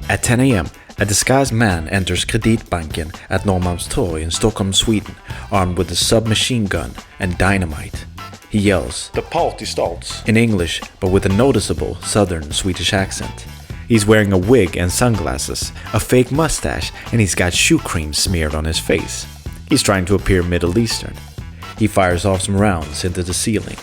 At 10 a.m., a disguised man enters Kreditbanken at Norrmalmstorg in Stockholm, Sweden, armed with a submachine gun and dynamite. He yells, "The party starts," in English, but with a noticeable southern Swedish accent. He's wearing a wig and sunglasses, a fake mustache, and he's got shoe cream smeared on his face. He's trying to appear Middle Eastern. He fires off some rounds into the ceiling.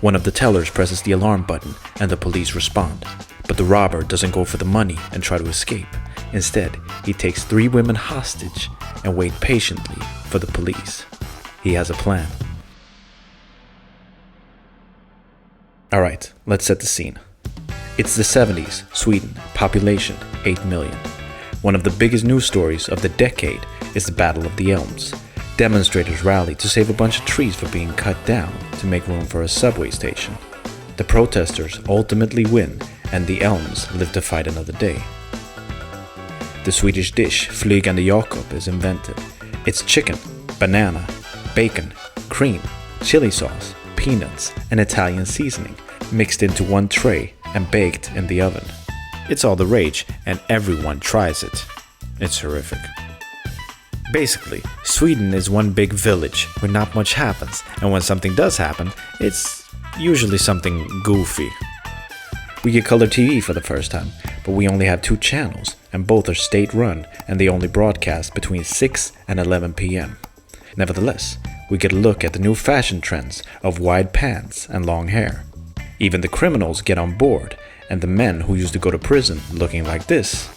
One of the tellers presses the alarm button and the police respond. But the robber doesn't go for the money and try to escape. Instead, he takes 3 women hostage and waits patiently for the police. He has a plan. Alright, let's set the scene. It's the 70s, Sweden, population 8 million. One of the biggest news stories of the decade is the Battle of the Elms. Demonstrators rally to save a bunch of trees for being cut down to make room for a subway station. The protesters ultimately win, and the Elms live to fight another day. The Swedish dish Flygande Jakob is invented. It's chicken, banana, bacon, cream, chili sauce, peanuts, and Italian seasoning mixed into one tray and baked in the oven. It's all the rage, and everyone tries it. It's horrific. Basically, Sweden is one big village where not much happens, and when something does happen, it's usually something goofy. We get color TV for the first time, but we only have 2 channels, and both are state-run, and they only broadcast between 6 and 11 p.m. Nevertheless, we get a look at the new fashion trends of wide pants and long hair. Even the criminals get on board, and the men who used to go to prison looking like this,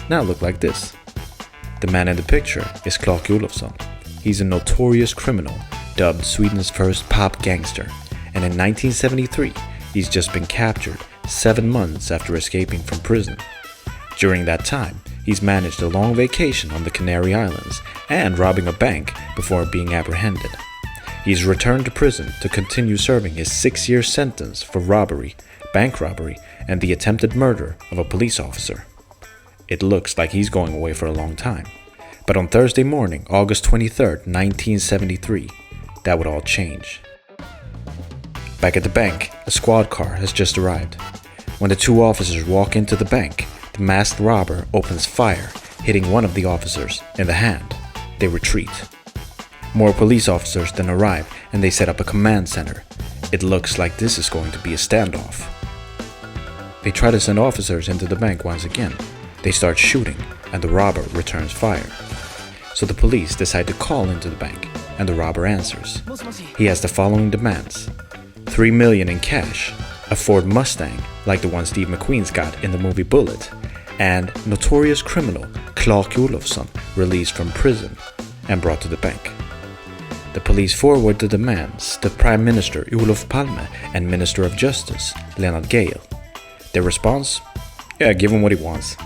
now look like this. The man in the picture is Clark Olofsson. He's a notorious criminal, dubbed Sweden's first pop gangster, and in 1973, he's just been captured 7 months after escaping from prison. During that time, he's managed a long vacation on the Canary Islands and robbing a bank before being apprehended. He's returned to prison to continue serving his 6-year sentence for robbery, bank robbery, and the attempted murder of a police officer. It looks like he's going away for a long time. But on Thursday morning, August 23rd, 1973, that would all change. Back at the bank, a squad car has just arrived. When the 2 officers walk into the bank, the masked robber opens fire, hitting one of the officers in the hand. They retreat. More police officers then arrive, and they set up a command center. It looks like this is going to be a standoff. They try to send officers into the bank once again. They start shooting, and the robber returns fire. So the police decide to call into the bank, and the robber answers. He has the following demands: $3 million in cash, a Ford Mustang like the one Steve McQueen's got in the movie Bullet, and notorious criminal Clark Olofsson released from prison and brought to the bank. The police forward the demands to Prime Minister Olof Palme and Minister of Justice Lennart Gale. Their response? Yeah, give him what he wants.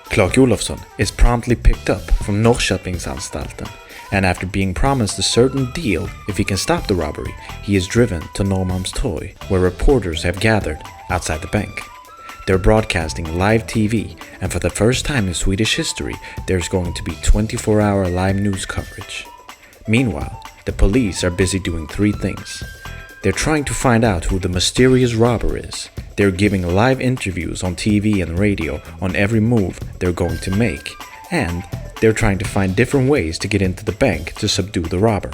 Clark Olofsson is promptly picked up from Norrköpingsanstalten, and after being promised a certain deal if he can stop the robbery, he is driven to Norrmalmstorg, where reporters have gathered outside the bank. They're broadcasting live TV, and for the first time in Swedish history, there's going to be 24-hour live news coverage. Meanwhile, the police are busy doing 3 things. They're trying to find out who the mysterious robber is. They're giving live interviews on TV and radio on every move they're going to make, and they're trying to find different ways to get into the bank to subdue the robber.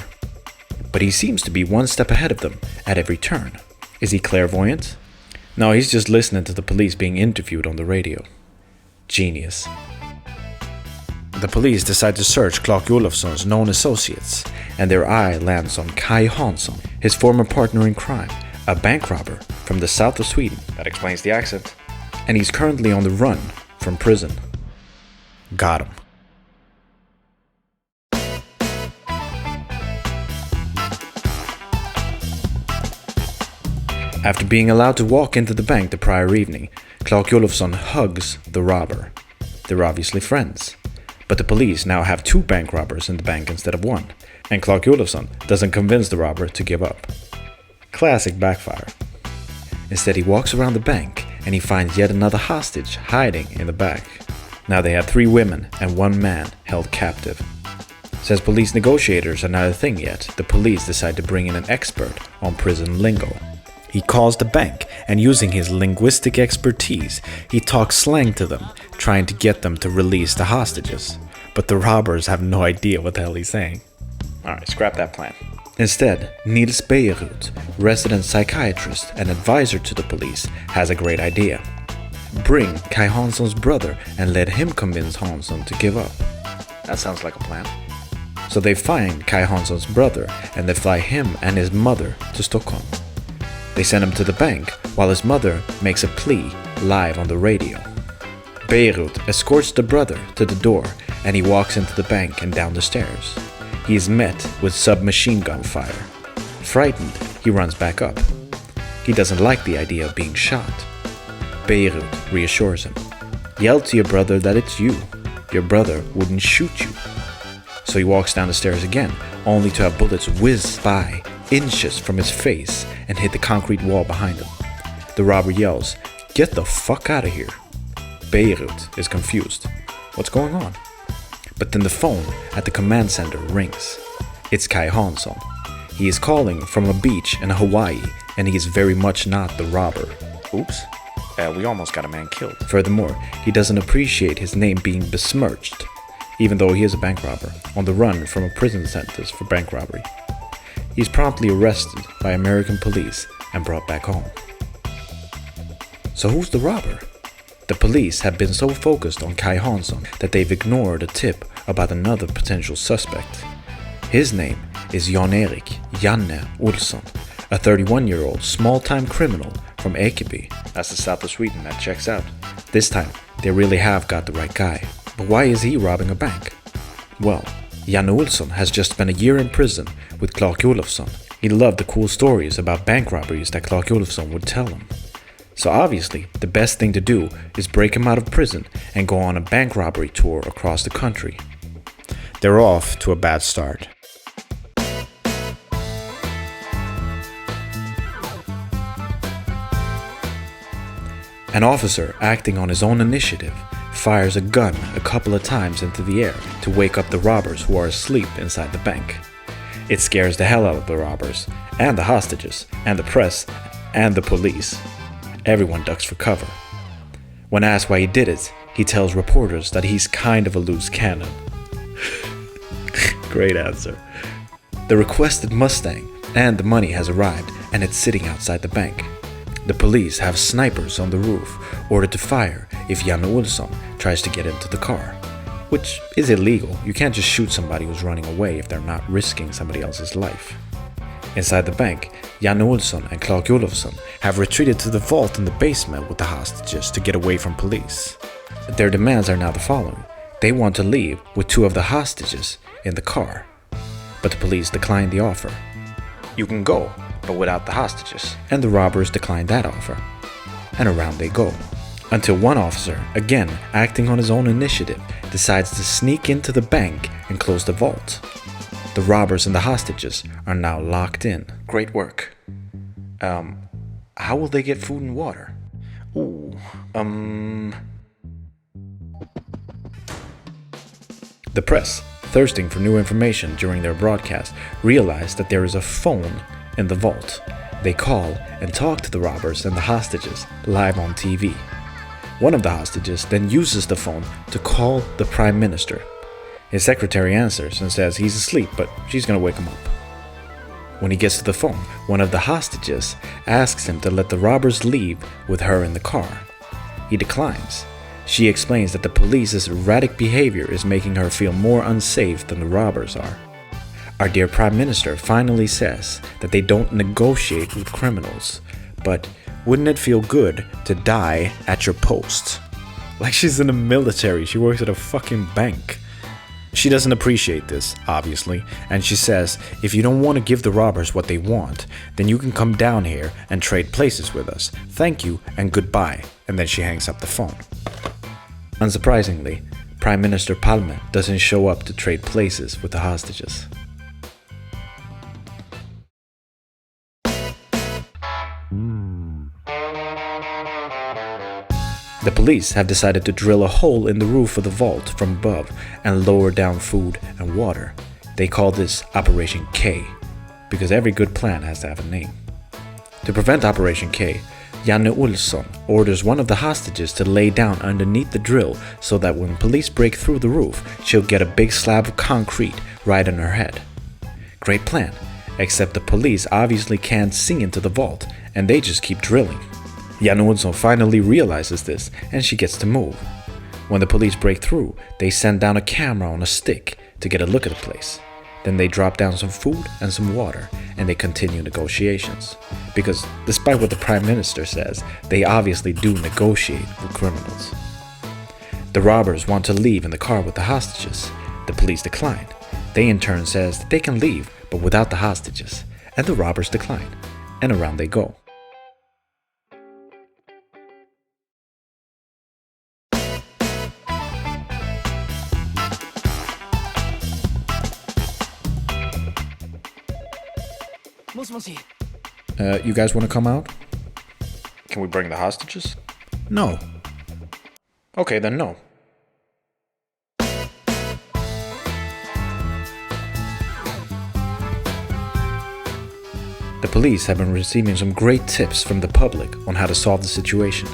But he seems to be 1 step ahead of them at every turn. Is he clairvoyant? No, he's just listening to the police being interviewed on the radio. Genius. The police decide to search Clark Olofsson's known associates, and their eye lands on Kai Hansson, his former partner in crime, a bank robber from the south of Sweden. That explains the accent. And he's currently on the run from prison. Got him. After being allowed to walk into the bank the prior evening, Clark Olofsson hugs the robber. They're obviously friends. But the police now have 2 bank robbers in the bank instead of 1, and Clark Olofsson doesn't convince the robber to give up. Classic backfire. Instead, he walks around the bank and he finds yet another hostage hiding in the back. Now they have 3 women and 1 man held captive. Since police negotiators are not a thing yet, the police decide to bring in an expert on prison lingo. He calls the bank, and using his linguistic expertise, he talks slang to them, trying to get them to release the hostages. But the robbers have no idea what the hell he's saying. Alright, scrap that plan. Instead, Niels Beirut, resident psychiatrist and advisor to the police, has a great idea. Bring Kai Hansson's brother and let him convince Hansson to give up. That sounds like a plan. So they find Kai Hansson's brother and they fly him and his mother to Stockholm. They send him to the bank while his mother makes a plea live on the radio. Beirut escorts the brother to the door and he walks into the bank and down the stairs. He is met with submachine gun fire. Frightened, he runs back up. He doesn't like the idea of being shot. Beirut reassures him. Yell to your brother that it's you. Your brother wouldn't shoot you. So he walks down the stairs again, only to have bullets whiz by inches from his face and hit the concrete wall behind him. The robber yells, "Get the fuck out of here." Beirut is confused. What's going on? But then the phone at the command center rings. It's Kai Hansson. He is calling from a beach in Hawaii, and he is very much not the robber. Oops. We almost got a man killed. Furthermore, he doesn't appreciate his name being besmirched, even though he is a bank robber, on the run from a prison sentence for bank robbery. He's promptly arrested by American police and brought back home. So who's the robber? The police have been so focused on Kai Hansson that they've ignored a tip about another potential suspect. His name is Jan-Erik Janne Olsson, a 31-year-old small-time criminal from Ekeby. That's the south of Sweden. That checks out. This time, they really have got the right guy. But why is he robbing a bank? Well, Janne Olsson has just spent a year in prison with Clark Olofsson. He loved the cool stories about bank robberies that Clark Olofsson would tell him. So obviously, the best thing to do is break him out of prison and go on a bank robbery tour across the country. They're off to a bad start. An officer acting on his own initiative fires a gun a couple of times into the air to wake up the robbers who are asleep inside the bank. It scares the hell out of the robbers, and the hostages, and the press, and the police. Everyone ducks for cover. When asked why he did it, he tells reporters that he's kind of a loose cannon. Great answer. The requested Mustang and the money has arrived, and it's sitting outside the bank. The police have snipers on the roof, ordered to fire if Janne Olsson tries to get into the car. Which is illegal. You can't just shoot somebody who's running away if they're not risking somebody else's life. Inside the bank, Janne Olsson and Clark Olofsson have retreated to the vault in the basement with the hostages to get away from police. Their demands are now the following. They want to leave with 2 of the hostages in the car. But the police decline the offer. You can go, but without the hostages. And the robbers decline that offer. And around they go. Until one officer, again acting on his own initiative, decides to sneak into the bank and close the vault. The robbers and the hostages are now locked in. Great work. How will they get food and water? The press, thirsting for new information during their broadcast, realize that there is a phone in the vault. They call and talk to the robbers and the hostages live on TV. One of the hostages then uses the phone to call the Prime Minister. His secretary answers and says he's asleep, but she's gonna wake him up. When he gets to the phone, one of the hostages asks him to let the robbers leave with her in the car. He declines. She explains that the police's erratic behavior is making her feel more unsafe than the robbers are. Our dear Prime Minister finally says that they don't negotiate with criminals, but wouldn't it feel good to die at your post? Like she's in the military, she works at a fucking bank. She doesn't appreciate this, obviously, and she says if you don't want to give the robbers what they want, then you can come down here and trade places with us. Thank you and goodbye. And then she hangs up the phone. Unsurprisingly, Prime Minister Palme doesn't show up to trade places with the hostages. The police have decided to drill a hole in the roof of the vault from above and lower down food and water. They call this Operation K, because every good plan has to have a name. To prevent Operation K, Janne Olsson orders one of the hostages to lay down underneath the drill so that when police break through the roof, she'll get a big slab of concrete right on her head. Great plan, except the police obviously can't see into the vault and they just keep drilling. Janne Olsson finally realizes this and she gets to move. When the police break through, they send down a camera on a stick to get a look at the place. Then they drop down some food and some water and they continue negotiations. Because despite what the Prime Minister says, they obviously do negotiate with criminals. The robbers want to leave in the car with the hostages. The police decline. They in turn says that they can leave but without the hostages. And the robbers decline. And around they go. You guys want to come out? Can we bring the hostages? No. Okay, then no. The police have been receiving some great tips from the public on how to solve the situation.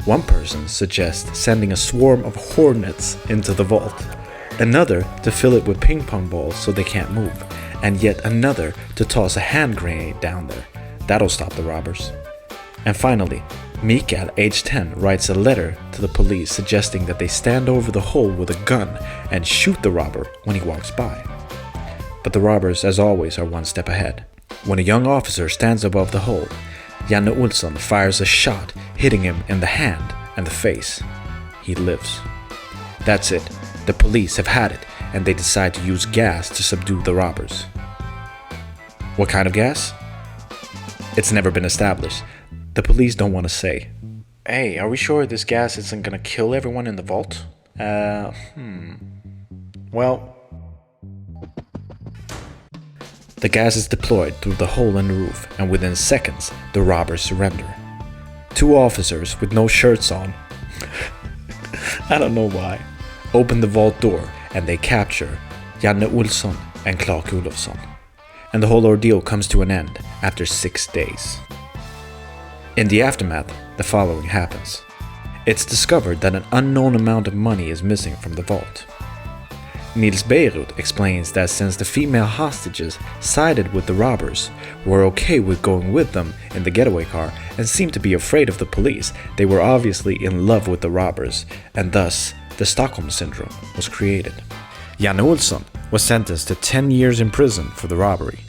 One person suggests sending a swarm of hornets into the vault, another to fill it with ping pong balls so they can't move, and yet another to toss a hand grenade down there. That'll stop the robbers. And finally, Mikael, age 10, writes a letter to the police suggesting that they stand over the hole with a gun and shoot the robber when he walks by. But the robbers, as always, are one step ahead. When a young officer stands above the hole, Janne Olsson fires a shot, hitting him in the hand and the face. He lives. That's it. The police have had it, and they decide to use gas to subdue the robbers. What kind of gas? It's never been established. The police don't want to say. Hey, are we sure this gas isn't gonna kill everyone in the vault? Well, the gas is deployed through the hole in the roof, and within seconds, the robbers surrender. Two officers with no shirts on, I don't know why, open the vault door and they capture Janne Olsson and Clark Olofsson. And the whole ordeal comes to an end after 6 days. In the aftermath, the following happens. It's discovered that an unknown amount of money is missing from the vault. Nils Beirut explains that since the female hostages sided with the robbers, were okay with going with them in the getaway car, and seemed to be afraid of the police, they were obviously in love with the robbers, and thus the Stockholm Syndrome was created. Janne Olsson was sentenced to 10 years in prison for the robbery.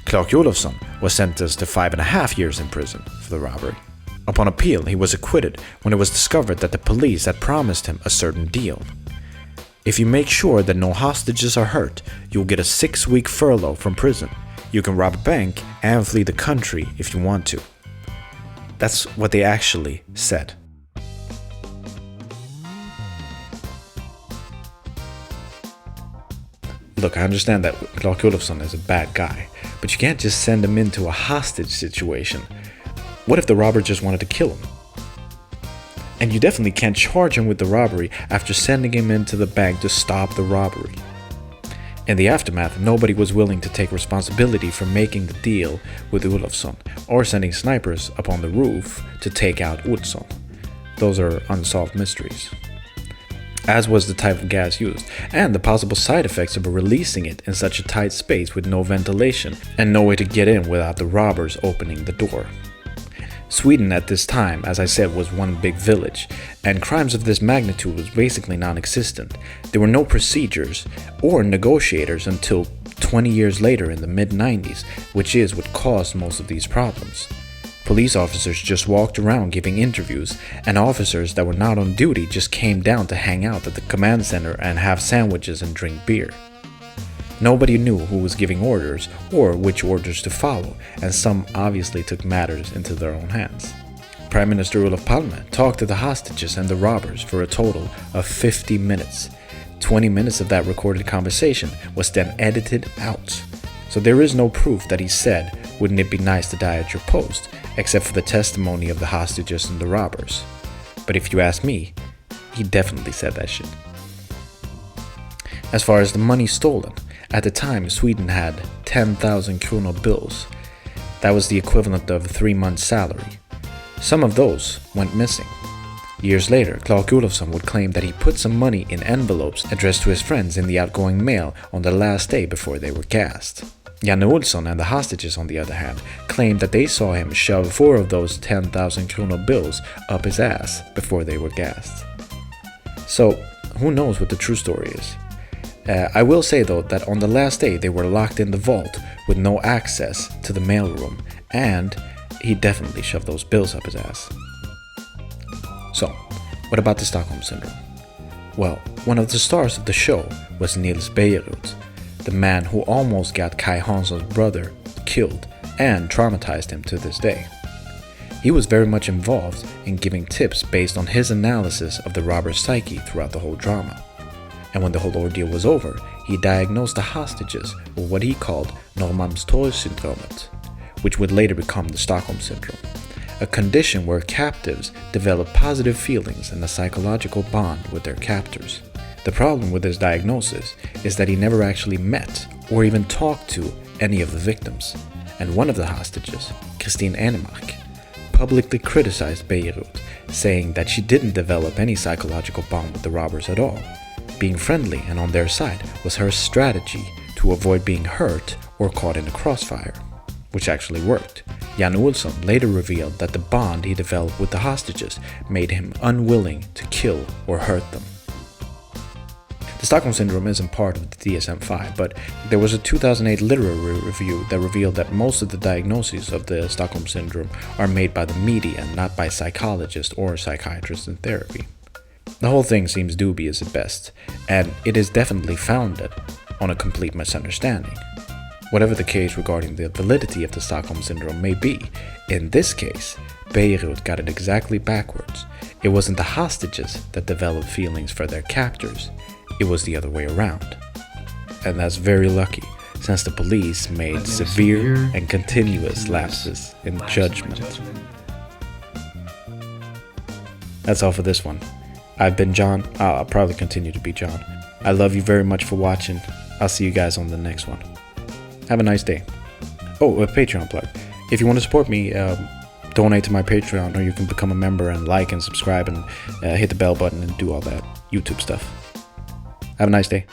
Clark Olofsson was sentenced to 5.5 years in prison for the robbery. Upon appeal, he was acquitted when it was discovered that the police had promised him a certain deal. If you make sure that no hostages are hurt, you'll get a 6-week furlough from prison. You can rob a bank and flee the country if you want to. That's what they actually said. Look, I understand that Clark Olofsson is a bad guy, but you can't just send him into a hostage situation. What if the robber just wanted to kill him? And you definitely can't charge him with the robbery after sending him into the bank to stop the robbery. In the aftermath, nobody was willing to take responsibility for making the deal with Olofsson or sending snipers up on the roof to take out Olsson. Those are unsolved mysteries. As was the type of gas used, and the possible side effects of releasing it in such a tight space with no ventilation and no way to get in without the robbers opening the door. Sweden at this time, as I said, was one big village, and crimes of this magnitude was basically non-existent. There were no procedures or negotiators until 20 years later in the mid-90s, which is what caused most of these problems. Police officers just walked around giving interviews, and officers that were not on duty just came down to hang out at the command center and have sandwiches and drink beer. Nobody knew who was giving orders or which orders to follow, and some obviously took matters into their own hands. Prime Minister Olof Palme talked to the hostages and the robbers for a total of 50 minutes. 20 minutes of that recorded conversation was then edited out. So there is no proof that he said, "Wouldn't it be nice to die at your post?" except for the testimony of the hostages and the robbers. But if you ask me, he definitely said that shit. As far as the money stolen, at the time Sweden had 10,000 kronor bills. That was the equivalent of 3 months' salary. Some of those went missing. Years later, Clark Olofsson would claim that he put some money in envelopes addressed to his friends in the outgoing mail on the last day before they were gassed. Janne Olsson and the hostages, on the other hand, claimed that they saw him shove 4 of those 10,000 kronor bills up his ass before they were gassed. So, who knows what the true story is? I will say though that on the last day they were locked in the vault with no access to the mailroom, and he definitely shoved those bills up his ass. So, what about the Stockholm Syndrome? Well, one of the stars of the show was Nils Bejerot, the man who almost got Kai Hansson's brother killed and traumatized him to this day. He was very much involved in giving tips based on his analysis of the robber's psyche throughout the whole drama. And when the whole ordeal was over, he diagnosed the hostages with what he called Norrmalmstorgssyndromet, which would later become the Stockholm Syndrome, a condition where captives develop positive feelings and a psychological bond with their captors. The problem with his diagnosis is that he never actually met or even talked to any of the victims, and one of the hostages, Christine Enemark, publicly criticized Bejerot, saying that she didn't develop any psychological bond with the robbers at all. Being friendly and on their side was her strategy to avoid being hurt or caught in a crossfire, which actually worked. Janne Olsson later revealed that the bond he developed with the hostages made him unwilling to kill or hurt them. The Stockholm Syndrome isn't part of the DSM-5, but there was a 2008 literary review that revealed that most of the diagnoses of the Stockholm Syndrome are made by the media and not by psychologists or psychiatrists in therapy. The whole thing seems dubious at best, and it is definitely founded on a complete misunderstanding. Whatever the case regarding the validity of the Stockholm Syndrome may be, in this case, Bejerot got it exactly backwards. It wasn't the hostages that developed feelings for their captors, it was the other way around. And that's very lucky, since the police made severe and continuous lapses in judgment. That's all for this one. I've been John. I'll probably continue to be John. I love you very much for watching. I'll see you guys on the next one. Have a nice day. Oh, a Patreon plug. If you want to support me, donate to my Patreon, or you can become a member and like and subscribe and hit the bell button and do all that YouTube stuff. Have a nice day.